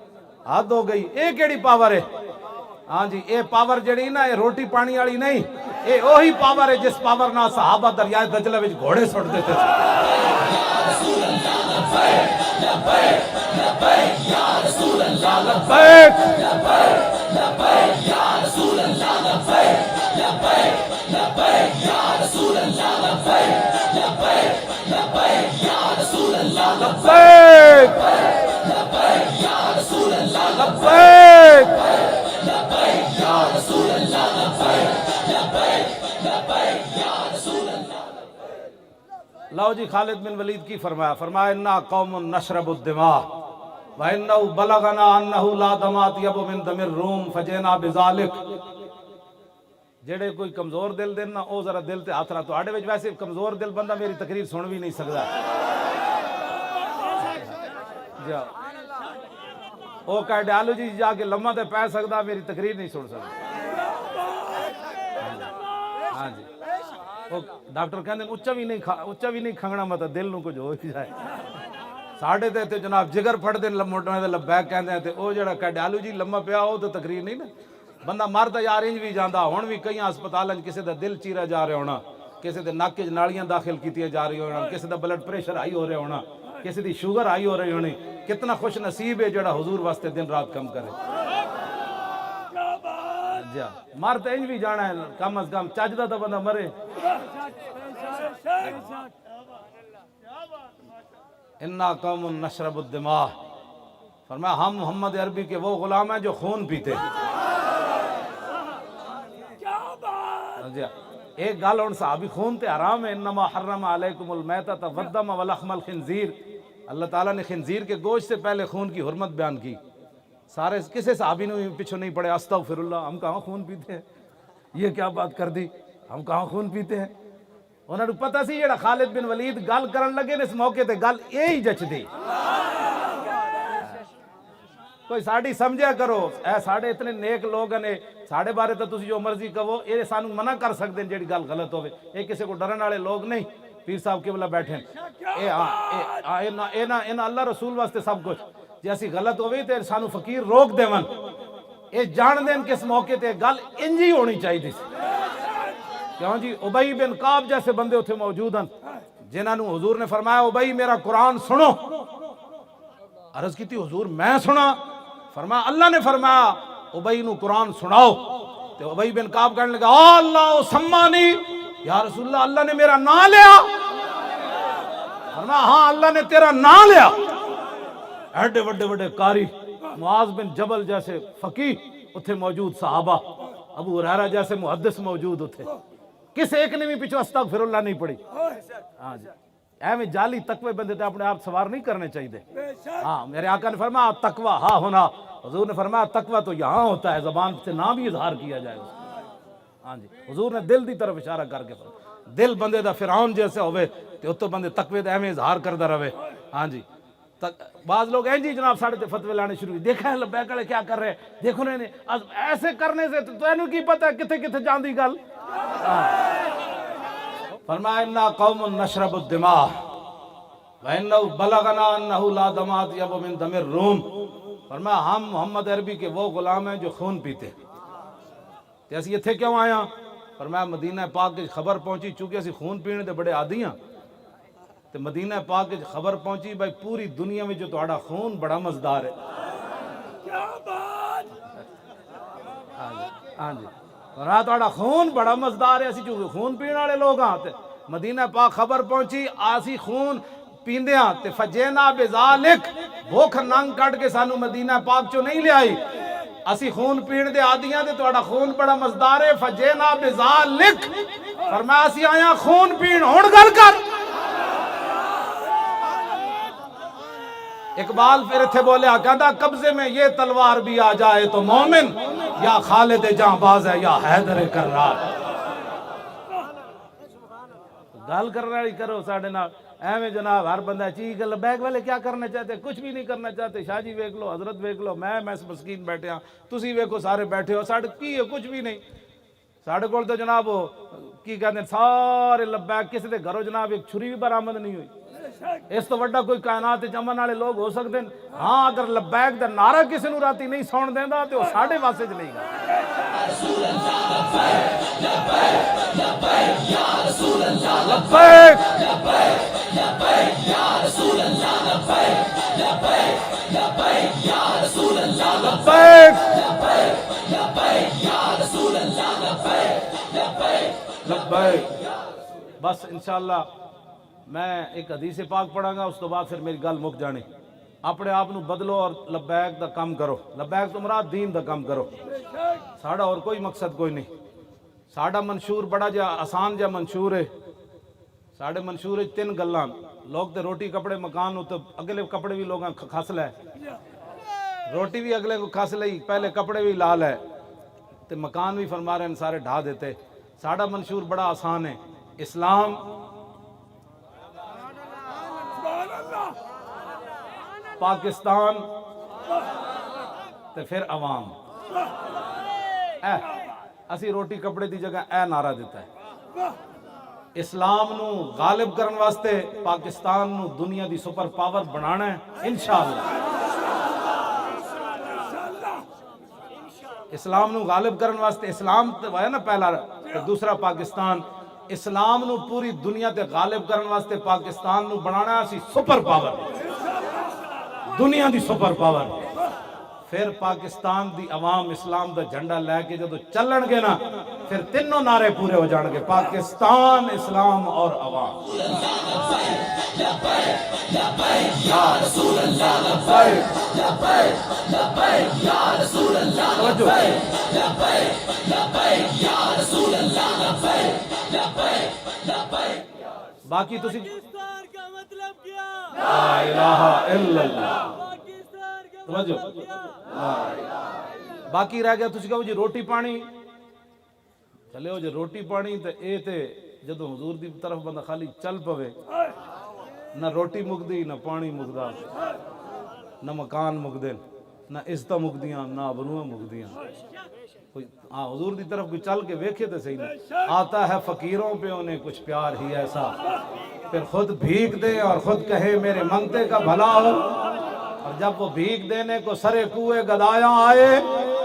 حد ہو گئی. اے کیڑی پاور ہے؟ ہاں جی اے پاور جڑی نا اے روٹی پانی والی نہیں، اے وہی پاور ہے جس پاور نہ صحابہ دریائے دجلہ وچ گھوڑے سٹ دیتے تھے. لو جی خالد بن ولید کی فرمایا، فرمایا انا قوم نشرب الدماء وانه بلغنا انه لا دماء اطيب من دم الروم فجئنا بذلك. جڑے کوئی کمزور دل دن نا او ذرا دل تے ہاتھ رکھ. تواڈے وچ ویسے کمزور دل بندہ میری تقریر سن بھی نہیں سکدا. جا او کارڈیالوجی جا کے لمحہ تے پے سکدا، میری تقریر نہیں سن سکدا. ہاں جی ڈاکٹر کہندے اچا بھی نہیں کھنگنا مطلب دل نو کچھ ہو ہی جائے. ساڑھے تے جناب جگر پھڑ دے موٹنے دے لبیک کہندے ہیں تے او جڑا کارڈیالوجی لمحہ پیا او تے تقریر نہیں نا. بندہ مرتا یار انج بھی جاندا. ہن بھی کئی ہسپتالاں کسے دا دل چیرا جا رہا ہونا، کسے دے نک وچ نالیاں داخل کیتیاں جا رہی ہونا، کسے دا بلڈ پریشر ہائی ہو رہا ہونا، کسے دی شوگر ہائی ہو رہی ہونی. کتنا خوش نصیب ہے جڑا حضور واسطے دن رات کم کرے. جا مر تے انج بھی جانا ہے، کم از کم چجدا تا بندہ مرے. انا قوم نشرب الدماء. فرمایا ہم محمد عربی کے وہ غلام ہیں جو خون پیتے ہیں. ایک گل ہن صحابی خون تے حرام ہے، انما حرم علیکم المیتۃ والدم ولحم الخنزیر، اللہ تعالیٰ نے خنزیر کے گوشت سے پہلے خون کی حرمت بیان کی. سارے کسے صحابی نے پیچھے نہیں پڑے استغفر اللہ ہم کہاں خون پیتے ہیں، یہ کیا بات کر دی، ہم کہاں خون پیتے ہیں. انہوں نے پتہ سی جڑا خالد بن ولید گل کرن لگے نے اس موقع تے گل یہی جچ دی. کوئی ساڑی سمجھا کرو، اے ساڑے اتنے نیک لوگ ہیں، ساڑے بارے تو تسی جو مرضی کہو، یہ سانو منع کر سکتے ہیں جڑی گل غلط ہوئے. یہ کسی کو ڈرن والے لوگ نہیں. پیر صاحب قبلہ بیٹھے اینا اللہ رسول واسطے سب کچھ، جی اسی غلط ہوئی تو سانو فقیر روک دے ون، یہ جان دین کس موقع تے گل انجی ہونی چاہیے تھی. کیوں جی ابئی بن کعب جیسے بندے اتنے موجود ہیں جنہاں نو حضور نے فرمایا ابئی میرا قرآن سنو. عرض کی تھی حضور میں سنا؟ فرمایا اللہ نے فرمایا ابئی نو قرآن سناؤ. تو ابئی بن کعب کہنے لگا اللہ سمانی، یا رسول اللہ اللہ نے میرا نام لیا؟ فرمایا ہاں اللہ نے تیرا نام لیا. ایڈے وڈے وڈے قاری، معاذ بن جبل جیسے فقیہ اتھے موجود، صحابہ ابو ہریرہ جیسے محدث موجود اتھے، کس ایک نے بھی پیچھے استغفر اللہ نہیں پڑھی. ہاں جی ایویں جعلی تقوی بندے تے اپنے آپ سوار نہیں کرنے چاہیے. ہاں میرے آقا نے فرمایا تقوی ہاں ہونا، حضور نے فرمایا تقوی تو یہاں ہوتا ہے، زبان سے نہ بھی اظہار کیا جائے اس کا. ہاں جی حضور نے دل دی طرف اشارہ کر کے فرمایا دل بندے دا فرعون جیسے ہوئے تے اتو بندے تقوی دا ایویں اظہار کردا رہے. ہاں جی بعض لوگ ہیں جی جناب ساڑھے تے فتوے لانے شروع ہوئی، دیکھا ہے لبیک والے کیا کر رہے ہیں، دیکھو نے ایسے کرنے سے تو اینو کی پتہ ہے کتھے کتھے جاندی گل. فرمایا انا قوم نشرب الدماء وانه بلغنا انه لا دماء اطيب من دم الروم. فرمایا ہم محمد عربی کے وہ غلام ہیں جو خون پیتے. تے اسی ایتھے کیوں آیا؟ فرمایا مدینہ پاک کی خبر پہنچی، چونکہ اسی خون پینے دے بڑے عادی ہیں، تے مدینہ پاک کی خبر پہنچی بھائی پوری دنیا میں جو تہاڈا خون بڑا مزدار ہے. کیا بات! ہاں جی رات تہاڈا خون بڑا مزدار ہے، اسی جو خون پینے والے لوگ ہاں. تے مدینہ پاک خبر پہنچی آسی خون پیندیاں تے فجینا بذالک، بھوک ننگ کٹ کے سانو مدینہ پاک چو نہیں لے آئی، اسی خون پین دے آدیاں تے تہاڈا خون بڑا مزدار ہے. فجینا بذالک فرمایا اسی آیا خون پین. ہن گل کر. اقبال پھر تھے بولے کہتا قبضے میں یہ تلوار بھی آ جائے تو مومن یا خالد جاں باز ہے یا حیدر کرار. گل کرنا ہی کرو ساڑھے نال ایویں جناب ہر بندہ چیز لبیک والے کیا کرنا چاہتے، کچھ بھی نہیں کرنا چاہتے. شاہ جی ویکھ لو، حضرت ویکھ لو، میں مسکین بیٹھے ہاں، تسی ویکھو سارے بیٹھے ہو، ساڑھے کی ہے کچھ بھی نہیں. ساڑھے کول تو جناب کی کہتے ہیں سارے لبیک، کسی دے گھروں جناب ایک چھری بھی برآمد نہیں ہوئی. اس تو وڈا کوئی کائنات جمن والے لوگ ہو سکتے ہیں. ہاں اگر لبیک دا نعرہ کسی نو راتی نہیں سون دیندا تے او ساڈے واسطے چ نہیں گا. لبیک لبیک یا رسول اللہ، لبیک لبیک لبیک یا رسول اللہ، لبیک لبیک لبیک یا رسول اللہ، لبیک لبیک لبیک. بس انشاءاللہ میں ایک حدیث پاک پڑھاں گا، اس تو بعد پھر میری گل مک جانی. اپنے آپ نو بدلو اور لبیک دا کام کرو. لبیک تو مراد دین دا کام کرو. ساڑا اور کوئی مقصد کوئی نہیں. ساڑا منشور بڑا جا آسان جا منشور ہے. ساڑے منشور ہے 3 گلاں. لوگ تے روٹی کپڑے مکان ہو تو اگلے کپڑے بھی لوگاں کھس لے، روٹی بھی اگلے کو کھس لئی، پہلے کپڑے بھی لال ہے تے مکان بھی فرما رہے ہیں سارے ڈھا دیتے. ساڑا منشور بڑا آسان ہے، اسلام پاکستان تے پھر عوام. اسی روٹی کپڑے دی جگہ اے نعرہ دیتا ہے. اسلام نو غالب کرن واسطے پاکستان نو دنیا دی سپر پاور بنانا ہے انشاءاللہ. اسلام نو غالب کرن واسطے اسلام تے ہے نا پہلا، دوسرا پاکستان. اسلام نو پوری دنیا تے غالب کرن واسطے پاکستان نو بنانا ہے اسی سپر پاور، دنیا دی سپر پاور. پھر پاکستان دی عوام اسلام دا جھنڈا لے کے جدو چلن گے نا پھر تینوں نعرے پورے ہو جان گے، پاکستان، اسلام اور عوام. یا رسول اللہ لبیک لبیک لبیک یا رسول اللہ لبیک لبیک لبیک یا رسول اللہ لبیک باقی تسی پاکستان کا مطلب کیا؟ لا الہ الا اللہ پاکستان کا توجہ مطلب کیا؟ باقی رہ گیا تسی کہو جی روٹی پانی چلے ہو جی روٹی پانی تے اے تے جدو حضور دی طرف بندہ خالی چل پوے نہ روٹی مکدی نہ پانی مکدا نہ مکان مکدے نہ عزتاں مکدیاں نہ آبروئیں مکدیاں حضور دی طرف کوئی چل کے ویکھے تو صحیح نہیں آتا ہے فقیروں پہ انہیں کچھ پیار ہی ایسا پھر خود بھیک دے اور خود کہے میرے منگتے کا بھلا ہو اور جب وہ بھیک دینے کو سرے کوئے گدایاں آئے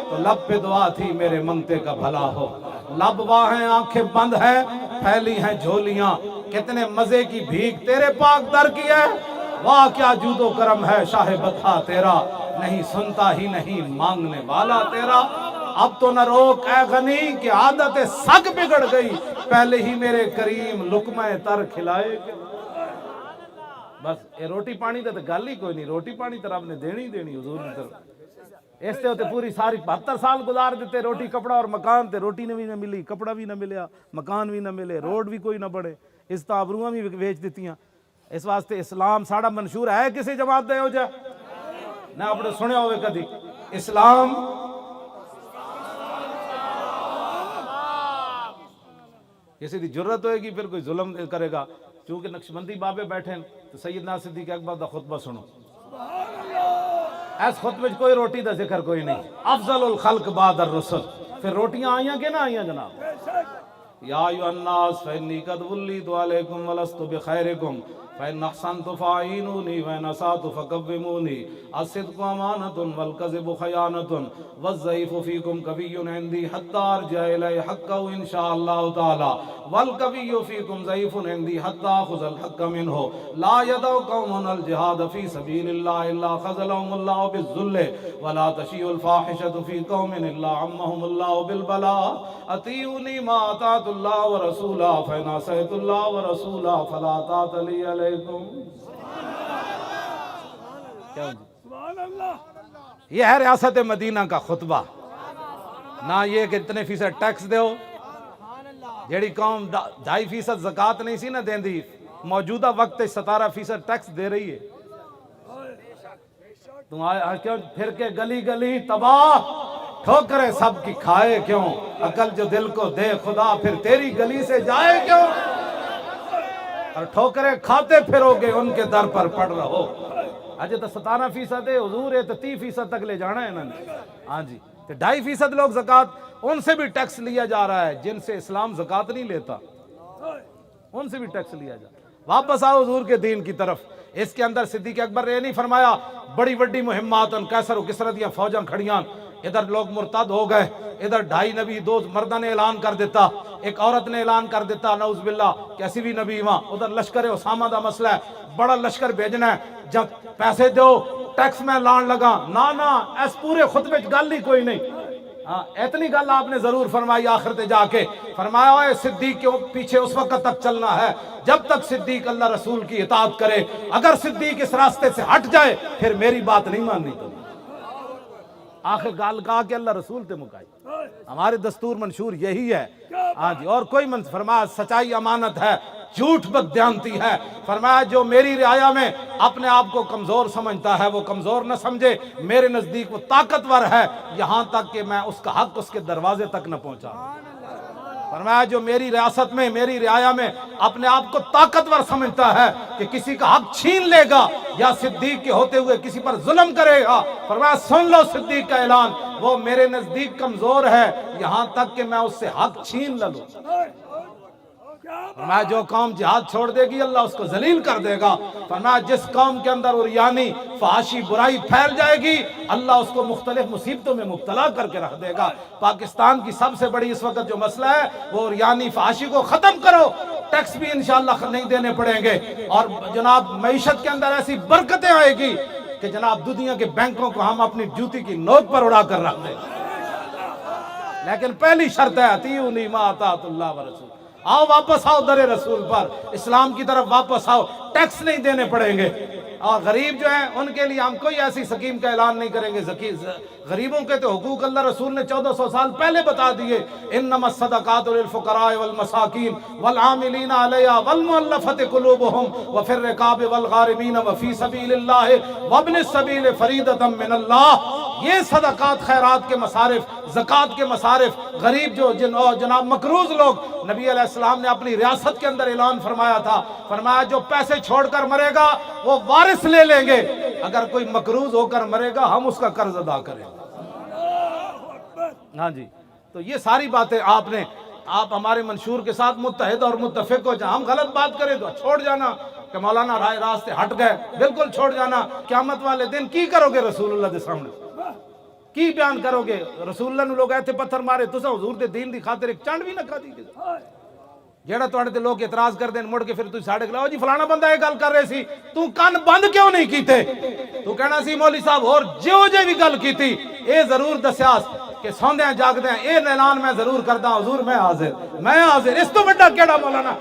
تو لب پہ دعا تھی میرے منگتے کا بھلا ہو لب واہیں آنکھیں بند ہیں پھیلی ہیں جھولیاں کتنے مزے کی بھیک تیرے پاک در کی ہے واہ کیا جود و کرم ہے شاہ بطحا تیرا نہیں سنتا ہی نہیں مانگنے والا تیرا اب تو نہ روک اے غنی کہ عادت سگ بگڑ گئی پہلے ہی میرے کریم لقمہ تر کھلائے بس اے روٹی پانی تے گل ہی کوئی نہیں روٹی پانی تے رب نے دینی دینی حضور کی طرف اس تے ہوتے پوری ساری 72 سال گزار دیتے روٹی کپڑا اور مکان تے روٹی بھی نہ ملی کپڑا بھی نہ ملیا مکان بھی نہ ملے روڈ بھی کوئی نہ بڑے اس تابروਆਂ بھی ویچ دیتیاں اس واسطے اسلام ساڑا منشور ہے کسی جماعت دے ہو جا نہ اپنے سنے ہوئے کدی اسلام کسی دی جرت ہوئے گی پھر کوئی ظلم کرے گا چونکہ نقشبندی بابے بیٹھے ہیں تو سیدنا صدیق اکبر دا خطبہ سنو اس خطبے کوئی روٹی دا ذکر کوئی نہیں افضل الخلق بعد الرسل پھر روٹیاں آئیاں کہ نہ آئیاں جناب یا ایھا الناس فإنی قد ولیت علیکم ولست بخیرکم فإن أحسنت فأعینونی وإن أسأت فقومونی الصدق امانۃ والکذب خیانۃ والضعیف فیکم قوی عندی حتی ارجع الی حقہ ان شاء اللہ تعالی والقوی فیکم ضعیف عندی حتی آخذ الحق منہ لا یدع قوم الجہاد فی سبیل اللہ الا خذلهم اللہ بالذل ولا تشیع الفاحشۃ فی قوم الا عمهم اللہ بالبلاء اطیعونی ما اطاعت اللہ ورسولہ فإن عصیت اللہ ورسولہ فلا طاعۃ لی علیکم یہ ہے ریاست مدینہ کا خطبہ نہ یہ کہ اتنے فیصد ٹیکس دیو جیڑی قوم 2.5% زکاة نہیں سی نہ دین دی موجودہ وقت 17% ٹیکس دے رہی ہے تم آئے کیوں پھر کے گلی گلی تباہ ٹھوکریں سب کی کھائے کیوں عقل جو دل کو دے خدا پھر تیری گلی سے جائے کیوں اور ٹھوکریں کھاتے پھرو گے ان کے در پر پڑ رہو اجے تو 17% ہے حضور ہے تو 30% تک لے جانا ہے انہوں نے ہاں جی تو 2.5% لوگ زکاة ان سے بھی ٹیکس لیا جا رہا ہے جن سے اسلام زکاة نہیں لیتا ان سے بھی ٹیکس لیا جا رہا ہے واپس آؤ حضور کے دین کی طرف اس کے اندر صدیق اکبر نے نہیں فرمایا بڑی بڑی مہمات کیسر و کسرہ دیاں فوجاں کھڑیاں ادھر لوگ مرتد ہو گئے ادھر 2.5 نبی 2 مردہ نے اعلان کر دیتا ایک عورت نے اعلان کر دیتا نعوذ باللہ کیسی بھی نبی وہاں ادھر لشکر اسامہ دا مسئلہ ہے بڑا لشکر بھیجنا ہے جب پیسے دو ٹیکس میں لان لگا نا اس پورے خطبے گل ہی کوئی نہیں اتنی گل آپ نے ضرور فرمائی آخر تے جا کے فرمایا ہوئے صدیق کے پیچھے اس وقت تک چلنا ہے جب تک صدیق اللہ رسول کی اطاعت کرے اگر صدیق اس راستے سے ہٹ جائے پھر میری بات نہیں ماننی تو آخر گال کہا کہ اللہ رسول تے مکائی ہمارے دستور منشور یہی ہے ہاں جی اور کوئی فرمایا سچائی امانت ہے جھوٹ بددیانتی ہے فرمایا جو میری رعایا میں اپنے آپ کو کمزور سمجھتا ہے وہ کمزور نہ سمجھے میرے نزدیک وہ طاقتور ہے یہاں تک کہ میں اس کا حق اس کے دروازے تک نہ پہنچا فرمایا جو میری ریاست میں میری رعایا میں اپنے آپ کو طاقتور سمجھتا ہے کہ کسی کا حق چھین لے گا یا صدیق کے ہوتے ہوئے کسی پر ظلم کرے گا فرمایا سن لو صدیق کا اعلان وہ میرے نزدیک کمزور ہے یہاں تک کہ میں اس سے حق چھین لوں فرمایا جو قوم جہاد چھوڑ دے گی اللہ اس کو ذلیل کر دے گا فرمایا جس قوم کے اندر عریانی فحاشی برائی پھیل جائے گی اللہ اس کو مختلف مصیبتوں میں مبتلا کر کے رکھ دے گا پاکستان کی سب سے بڑی اس وقت جو مسئلہ ہے وہ عریانی فحاشی کو ختم کرو ٹیکس بھی انشاءاللہ نہیں دینے پڑیں گے اور جناب معیشت کے اندر ایسی برکتیں آئے گی کہ جناب دنیا کے بینکوں کو ہم اپنی جوتی کی نوک پر اڑا کر رکھ دیں لیکن پہلی شرط ہے اطیعونی ما اطاعت اللہ ورسول آؤ واپس آؤ در رسول پر اسلام کی طرف واپس آؤ ٹیکس نہیں دینے پڑیں گے اور غریب جو ہیں ان کے لیے ہم کوئی ایسی سکیم کا اعلان نہیں کریں گے. غریبوں کے تو حقوق اللہ رسول نے 1400 سال پہلے بتا دیے. انما الصدقات للفقراء والمساکین والعاملین علیہا والمؤلفۃ قلوبہم وفی الرقاب والغارمین وفی سبیل اللہ وابن السبیل فریضۃ من اللہ. یہ صدقات خیرات کے مصارف، زکوٰۃ کے مصارف، غریب جو جناب مقروض لوگ، نبی علیہ السلام نے اپنی ریاست کے اندر اعلان فرمایا تھا، فرمایا جو پیسے چھوڑ کر مرے گا وہ وارث لے لیں گے، اگر کوئی مقروض ہو کر مرے گا ہم اس کا قرض ادا کریں گے. ہاں جی، تو یہ ساری باتیں آپ ہمارے منشور کے ساتھ متحد اور متفق ہو جائیں. ہم غلط بات کریں تو چھوڑ جانا کہ مولانا رائے راستے ہٹ گئے، بالکل چھوڑ جانا. قیامت والے دن کی کرو گے رسول اللہ دے سامنے؟ کی بیان کرو گے؟ رسول اللہ نے لوگ ایتھے پتھر مارے، تسا حضور دے دین دی خاطر ایک چنڈ بھی نہ کھا دی. جیڑا تواڈے تے لوگ اعتراض کر دین مڑ کے پھر تسی ساڈے کلاو جی فلانا بندہ یہ گل کر رہے سی، تو کن بند کیوں نہیں کیتے؟ تو کہنا سی مولوی صاحب اور جو جے بھی گل کیتی اے ضرور دسیاس کہ سوندیاں جاگدیاں اے اعلان میں ضرور کردا حضور میں حاضر. اس تو بڑا کیڑا مولانا؟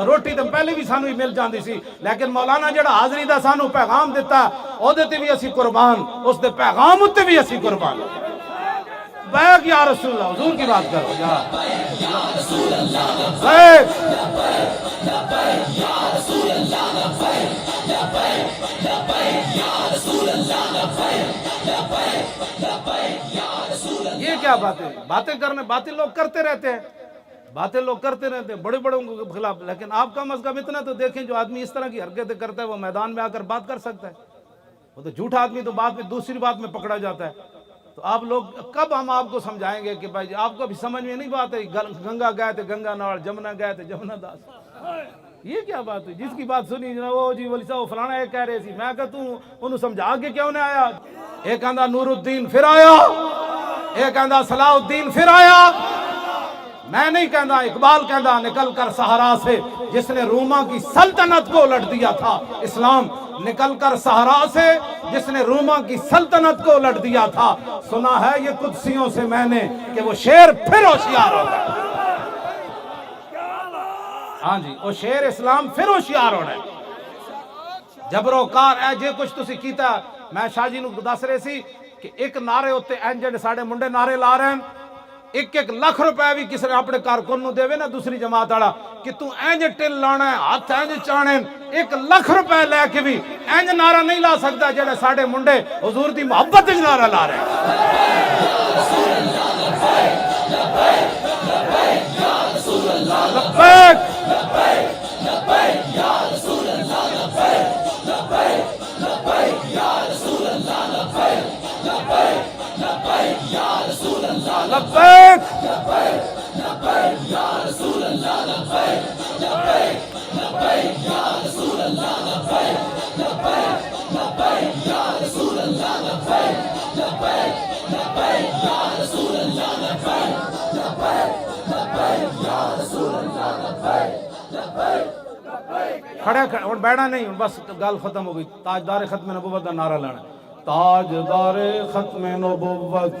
روٹی تو پہلے بھی سانو ہی مل جاندی سی، لیکن مولانا جڑا حاضری دا سانو پیغام دیتا او دے تے بھی اسی قربان، اس دے پیغام تے بھی اسی قربان. بیک یا رسول اللہ، حضور کی بات کرو یا بیک. یہ کیا باتیں لوگ کرتے رہتے ہیں، بڑے بڑوں کے خلاف. لیکن آپ کم از کم اتنا تو دیکھیں جو آدمی اس طرح کی حرکتیں کرتا ہے وہ میدان میں آ کر بات کر سکتا ہے. وہ تو جھوٹا آدمی تو بات میں دوسری بات میں پکڑا جاتا ہے. تو آپ لوگ کب ہم آپ کو سمجھائیں گے کہ بھائی آپ کو بھی سمجھ میں نہیں بات ہے گنگا گئے تھے گنگا نال، جمنا گئے تھے جمنا داس. یہ کیا بات ہوئی؟ جس کی بات سنی جناب وہ جی ولی صاحب فلانا یہ کہہ رہے سی، میں کہا تو انہوں سمجھا کے کیوں نہ آیا؟ ایک کہندا نور الدین پھر آیا، ایک کہندا صلاح الدین پھر آیا. میں نہیں کہندا، اقبال کہندا نکل کر صحرا سے جس نے روما کی سلطنت کو الٹ دیا تھا. اسلام نکل کر صحرا سے جس نے روما کی سلطنت کو الٹ دیا تھا. سنا ہے یہ قدسیوں سے میں نے کہ وہ شیر پھر ہوشیار ہو گئے. ہاں جی، وہ شیر اسلام پھر ہوشیار ہو رہا ہے. جبرو کار اے جے کچھ تسی کیتا. میں شاہ جی نو دس رہے سی کہ ایک نعرے ہوتے اینجنڈ ساڑھے منڈے نعرے لا رہے ہیں، 1-1 لاکھ روپے بھی کسی نے اپنے کارکن نو دے وے نا دوسری جماعت والا کہ تو اینج ٹل لانا ہے، ہاتھ اینج چانے، 1 لاکھ روپے لے کے بھی اینج نعرہ نہیں لا سکتا جڑے ساڑھے منڈے حضور دی محبت وچ نعرہ لا رہے ہیں. لبیک کھڑے اور بیٹھا نہیں، بس گل ختم ہو گئی. تاجدار ختم نبوت کا نعرہ لانا. تاجدار ختم نبوت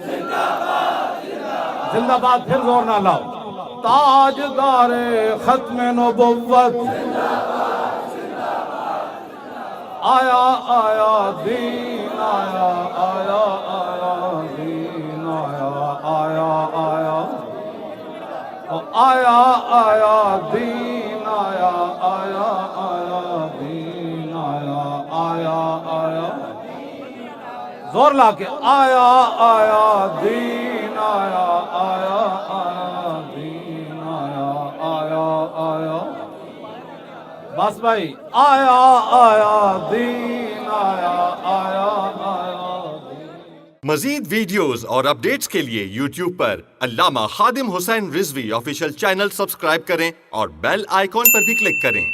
زندہ باد. پھر زور نہ لاؤ. تاجدار ختم نبوت آیا آیا دین آیا آیا آیا دین آیا آیا آیا آیا آیا دین آیا آیا آیا دین آیا آیا آیا. زور لا کے آیا آیا دین آیا آیا آیا دین آیا آیا آیا. بس بھائی، آیا آیا دین آیا آیا آیا. مزید ویڈیوز اور اپڈیٹس کے لیے یوٹیوب پر علامہ Khadim Hussain Rizvi official channel subscribe کریں اور بیل آئیکن پر بھی کلک کریں.